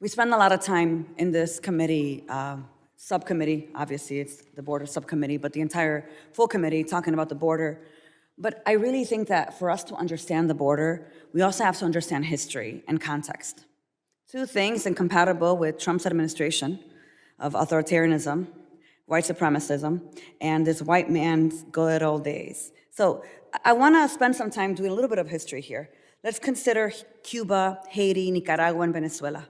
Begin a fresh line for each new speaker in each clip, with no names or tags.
We spend a lot of time in this committee, subcommittee, obviously it's the border subcommittee, but the entire full committee talking about the border. But I really think that for us to understand the border, we also have to understand history and context. Two things incompatible with Trump's administration of authoritarianism, white supremacism, and this white man's good old days. So I want to spend some time doing a little bit of history here. Let's consider Cuba, Haiti, Nicaragua, and Venezuela.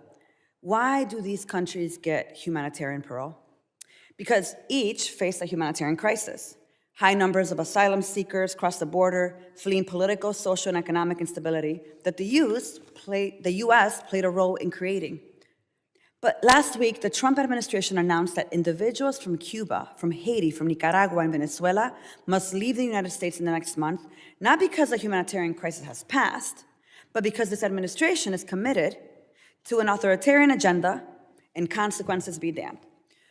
Why do these countries get humanitarian parole? Because each face a humanitarian crisis. High numbers of asylum seekers cross the border, fleeing political, social, and economic instability that the U.S. played a role in creating. But last week, the Trump administration announced that individuals from Cuba, from Haiti, from Nicaragua, and Venezuela must leave the United States in the next month, not because the humanitarian crisis has passed, but because this administration is committed to an authoritarian agenda, and consequences be damned.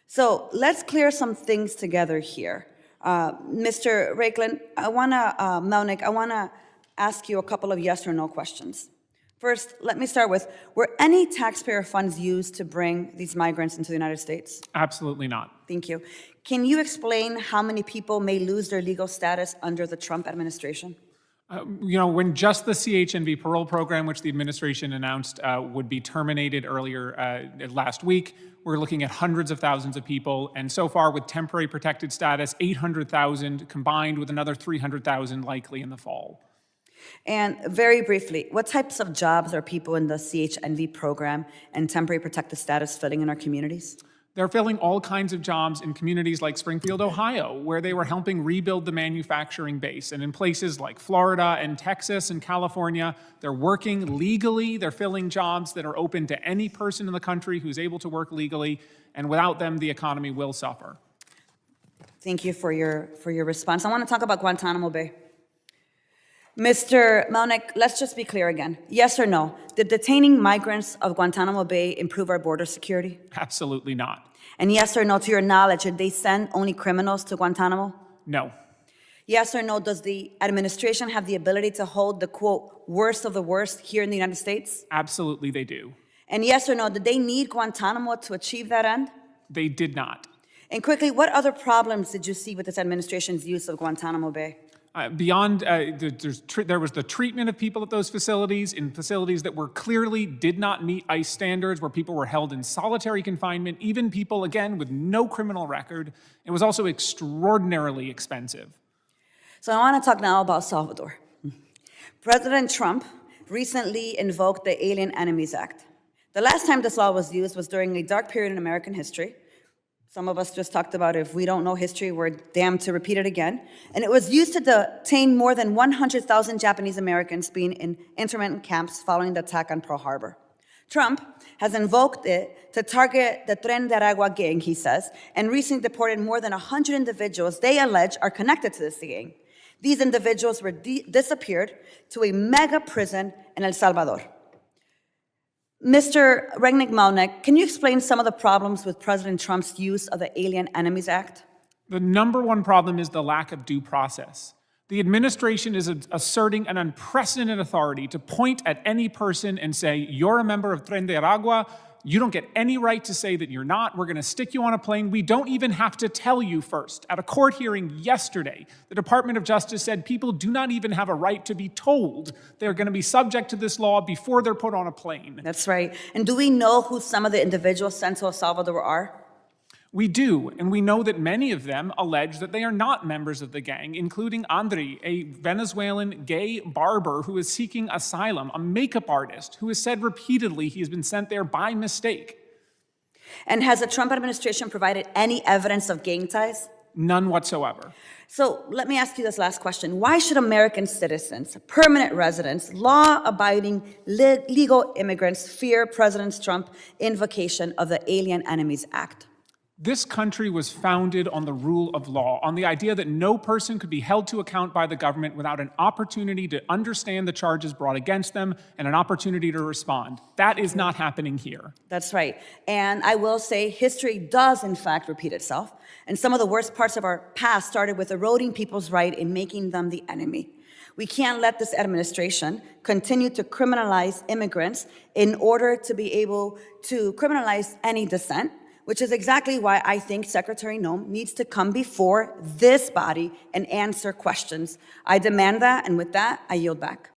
So let's clear some things together here. Mr. Raiklen, Melnick, I want to ask you a couple of yes or no questions. First, let me start with, were any taxpayer funds used to bring these migrants into the United States?
Absolutely not.
Thank you. Can you explain how many people may lose their legal status under the Trump administration?
When just the CHNV parole program, which the administration announced would be terminated earlier last week, we're looking at hundreds of thousands of people. And so far with temporary protected status, 800,000 combined with another 300,000 likely in the fall.
And very briefly, what types of jobs are people in the CHNV program and temporary protected status filling in our communities?
They're filling all kinds of jobs in communities like Springfield, Ohio, where they were helping rebuild the manufacturing base. And in places like Florida and Texas and California, they're working legally. They're filling jobs that are open to any person in the country who's able to work legally. And without them, the economy will suffer.
Thank you for your response. I want to talk about Guantanamo Bay. Mr. Melnick, let's just be clear again. Yes or no? Did detaining migrants of Guantanamo Bay improve our border security?
Absolutely not.
And yes or no, to your knowledge, did they send only criminals to Guantanamo?
No.
Yes or no, does the administration have the ability to hold the, quote, worst of the worst here in the United States?
Absolutely they do.
And yes or no, did they need Guantanamo to achieve that end?
They did not.
And quickly, what other problems did you see with this administration's use of Guantanamo Bay?
There was the treatment of people at those facilities, in facilities that were clearly did not meet ICE standards, where people were held in solitary confinement, even people, again, with no criminal record. It was also extraordinarily expensive.
So I want to talk now about Salvador. President Trump recently invoked the Alien Enemies Act. The last time this law was used was during a dark period in American history. Some of us just talked about if we don't know history, we're damned to repeat it again. And it was used to detain more than 100,000 Japanese Americans being in internment camps following the attack on Pearl Harbor. Trump has invoked it to target the Tren de Aragua gang, he says, and recently deported more than 100 individuals they allege are connected to this gang. These individuals were disappeared to a mega prison in El Salvador. Mr. Melnick, can you explain some of the problems with President Trump's use of the Alien Enemies Act?
The number one problem is the lack of due process. The administration is asserting an unprecedented authority to point at any person and say, you're a member of Tren de Aragua, you don't get any right to say that you're not, we're gonna stick you on a plane, we don't even have to tell you first. At a court hearing yesterday, the Department of Justice said people do not even have a right to be told they're gonna be subject to this law before they're put on a plane.
That's right. And do we know who some of the individuals sent to El Salvador are?
We do, and we know that many of them allege that they are not members of the gang, including Andre, a Venezuelan gay barber who is seeking asylum, a makeup artist who has said repeatedly he has been sent there by mistake.
And has the Trump administration provided any evidence of gang ties?
None whatsoever.
So let me ask you this last question. Why should American citizens, permanent residents, law-abiding legal immigrants fear President Trump's invocation of the Alien Enemies Act?
This country was founded on the rule of law, on the idea that no person could be held to account by the government without an opportunity to understand the charges brought against them and an opportunity to respond. That is not happening here.
That's right. And I will say history does, in fact, repeat itself. And some of the worst parts of our past started with eroding people's right in making them the enemy. We can't let this administration continue to criminalize immigrants in order to be able to criminalize any dissent, which is exactly why I think Secretary Noem needs to come before this body and answer questions. I demand that, and with that, I yield back.